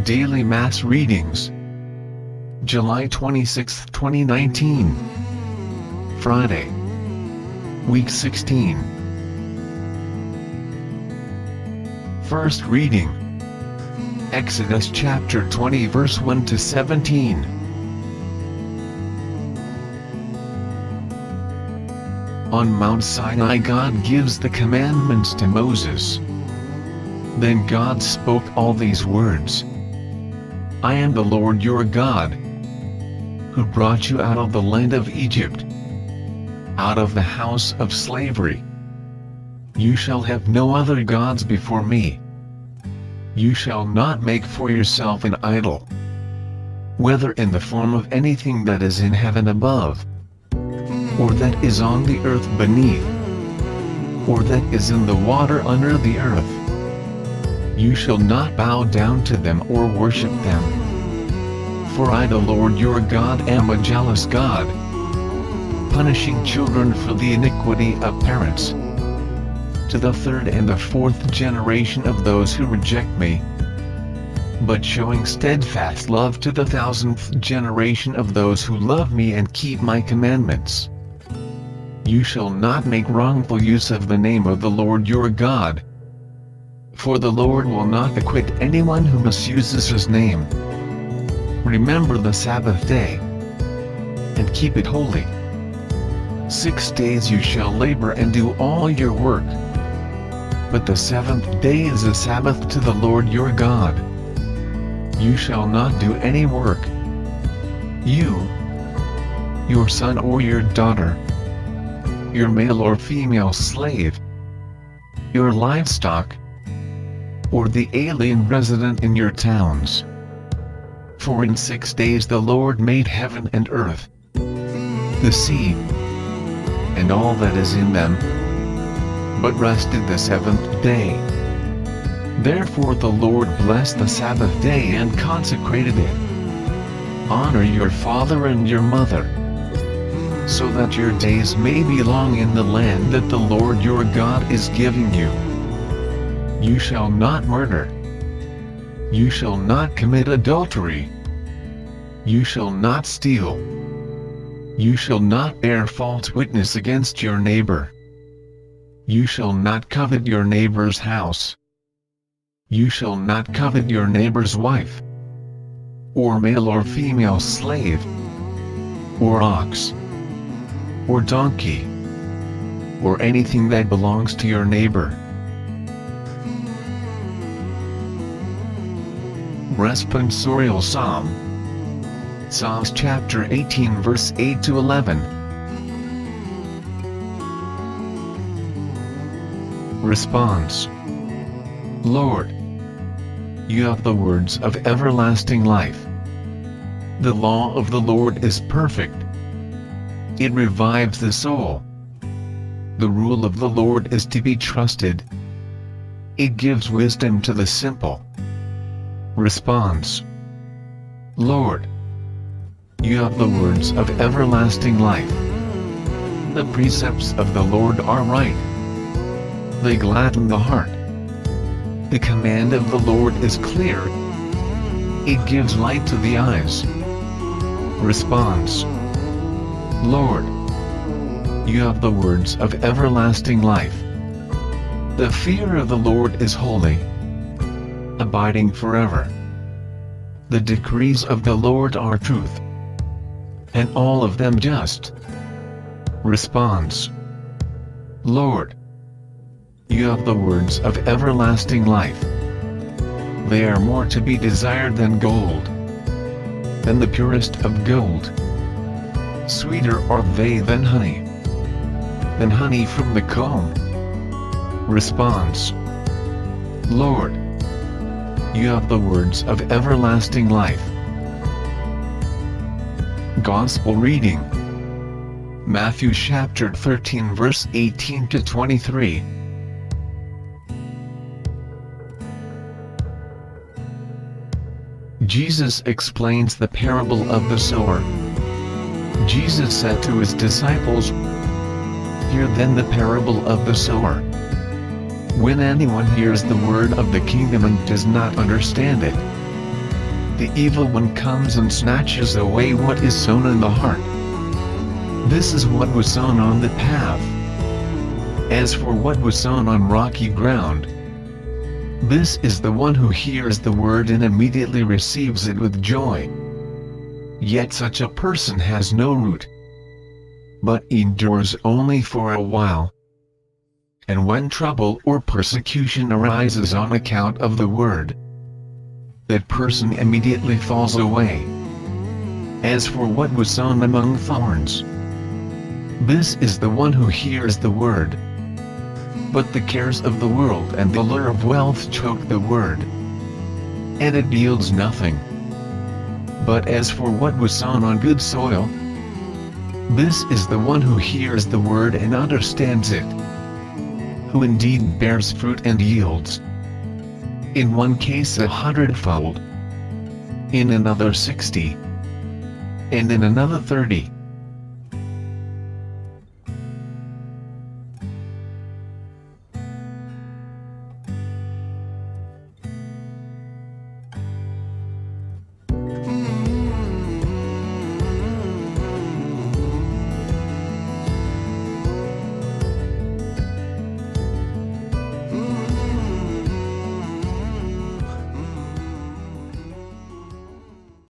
Daily Mass Readings, July 26, 2019, Friday, Week 16. First reading, Exodus chapter 20 verse 1 to 17. On Mount Sinai God gives the commandments to Moses. Then God spoke all these words. I am the Lord your God, who brought you out of the land of Egypt, out of the house of slavery. You shall have no other gods before me. You shall not make for yourself an idol, whether in the form of anything that is in heaven above, or that is on the earth beneath, or that is in the water under the earth. You shall not bow down to them or worship them. For I, the Lord your God, am a jealous God, punishing children for the iniquity of parents, to the third and the fourth generation of those who reject me, but showing steadfast love to the 1,000th generation of those who love me and keep my commandments. You shall not make wrongful use of the name of the Lord your God, for the Lord will not acquit anyone who misuses his name. Remember the Sabbath day, and keep it holy. 6 days you shall labor and do all your work, but the 7th day is a Sabbath to the Lord your God. You shall not do any work, you, your son or your daughter, your male or female slave, your livestock, or the alien resident in your towns. For in 6 days the Lord made heaven and earth, the sea, and all that is in them, but rested the 7th day. Therefore the Lord blessed the Sabbath day and consecrated it. Honor your father and your mother, so that your days may be long in the land that the Lord your God is giving you. You shall not murder. You shall not commit adultery. You shall not steal. You shall not bear false witness against your neighbor. You shall not covet your neighbor's house. You shall not covet your neighbor's wife, or male or female slave, or ox, or donkey, or anything that belongs to your neighbor. Responsorial Psalm, Psalms chapter 18 verse 8 to 11. Response. Lord, you have the words of everlasting life. The law of the Lord is perfect. It revives the soul. The rule of the Lord is to be trusted. It gives wisdom to the simple. Response. Lord, you have the words of everlasting life. The precepts of the Lord are right. They gladden the heart. The command of the Lord is clear. It gives light to the eyes. Response. Lord, you have the words of everlasting life. The fear of the Lord is holy, abiding forever. The decrees of the Lord are truth, and all of them just. Response. Lord, you have the words of everlasting life. They are more to be desired than gold, than the purest of gold. Sweeter are they than honey from the comb. Response. Lord, you have the words of everlasting life. Gospel reading, Matthew chapter 13 verse 18 to 23. Jesus explains the parable of the sower. Jesus said to his disciples, "Hear then the parable of the sower. When anyone hears the word of the kingdom and does not understand it, the evil one comes and snatches away what is sown in the heart. This is what was sown on the path. As for what was sown on rocky ground, this is the one who hears the word and immediately receives it with joy. Yet such a person has no root, but endures only for a while. And when trouble or persecution arises on account of the word, that person immediately falls away. As for what was sown among thorns, this is the one who hears the word, but the cares of the world and the lure of wealth choke the word, and it yields nothing. But as for what was sown on good soil, this is the one who hears the word and understands it, who indeed bears fruit and yields, in one case 100-fold, in another 60, and in another 30.